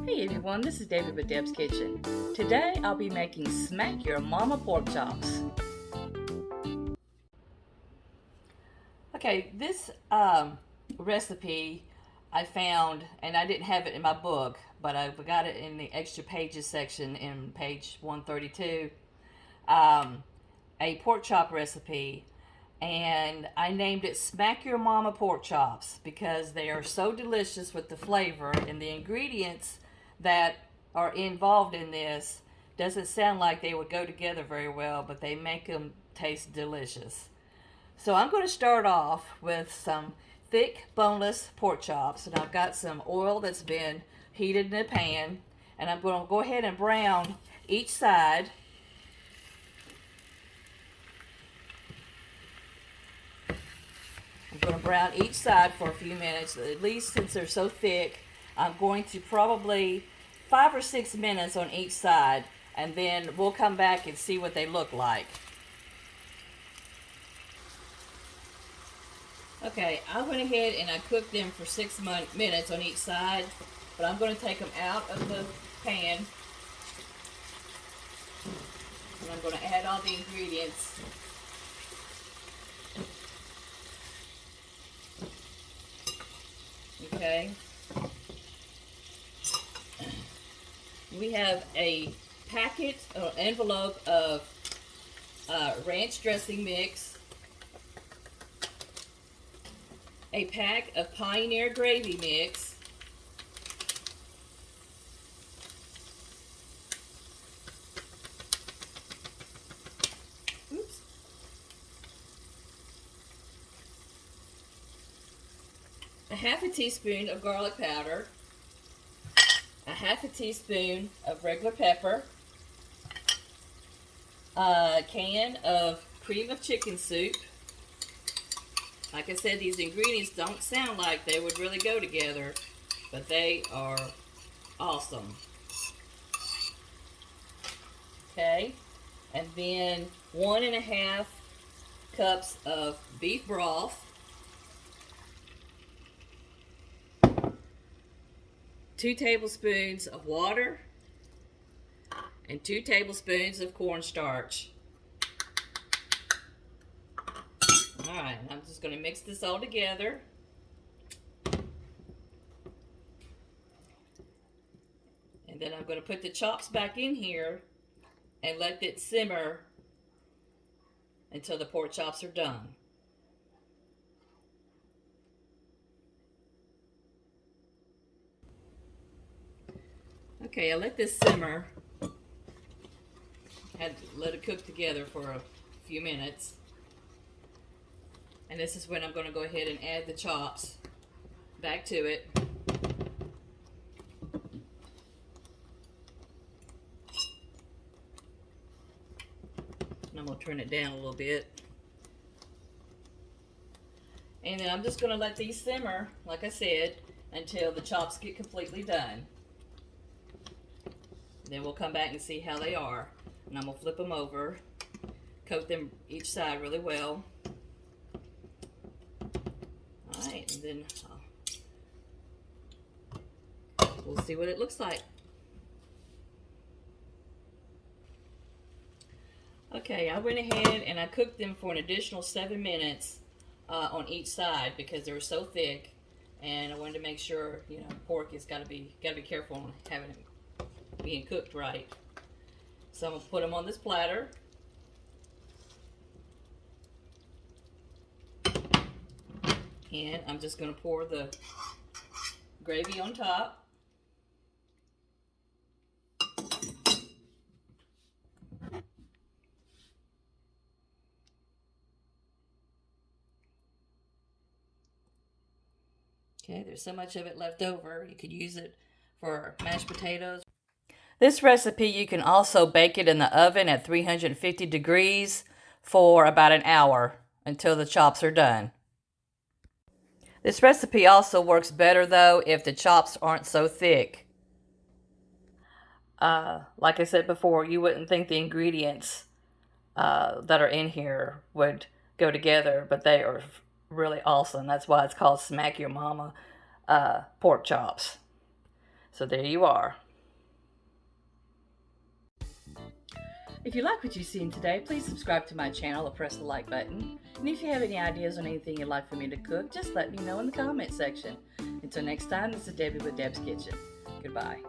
Hey everyone, this is David with Deb's Kitchen. Today I'll be making Smack Your Mama pork chops. Okay, this recipe I found, and I didn't have it in my book, but I got it in the extra pages section in page 132. A pork chop recipe, and I named it Smack Your Mama pork chops because they are so delicious with the flavor, and the ingredients that are involved in this doesn't sound like they would go together very well, but they make them taste delicious. So I'm going to start off with some thick boneless pork chops, and I've got some oil that's been heated in a pan, and I'm going to go ahead and brown each side. I'm going to brown each side for a few minutes, at least since they're so thick. I'm going to probably 5 or 6 minutes on each side, and then we'll come back and see what they look like. Okay, I went ahead and I cooked them for 6 minutes on each side, but I'm going to take them out of the pan, and I'm going to add all the ingredients. Okay. We have a packet or envelope of ranch dressing mix, a pack of Pioneer gravy mix, a half a teaspoon of garlic powder, a half a teaspoon of regular pepper, a can of cream of chicken soup. Like I said, these ingredients don't sound like they would really go together, but they are awesome. Okay, and then 1.5 cups of beef broth, 2 tablespoons of water, and 2 tablespoons of cornstarch. Alright, I'm just going to mix this all together. And then I'm going to put the chops back in here and let it simmer until the pork chops are done. Okay, I let this simmer. Had to let it cook together for a few minutes. And this is when I'm going to go ahead and add the chops back to it. And I'm going to turn it down a little bit. And then I'm just going to let these simmer, like I said, until the chops get completely done. Then we'll come back and see how they are. And I'm going to flip them over, coat them each side really well. Alright, and then we'll see what it looks like. Okay, I went ahead and I cooked them for an additional 7 minutes on each side because they were so thick, and I wanted to make sure, you know, pork is gotta be careful on having it being cooked right. So I'm gonna put them on this platter. And I'm just going to pour the gravy on top. Okay, there's so much of it left over. You could use it for mashed potatoes. This recipe, you can also bake it in the oven at 350 degrees for about an hour until the chops are done. This recipe also works better, though, if the chops aren't so thick. Like I said before, you wouldn't think the ingredients that are in here would go together, but they are really awesome. That's why it's called Smack Your Mama pork chops. So there you are. If you like what you've seen today, please subscribe to my channel or press the like button. And if you have any ideas on anything you'd like for me to cook, just let me know in the comment section. Until next time, this is Debbie with Deb's Kitchen. Goodbye.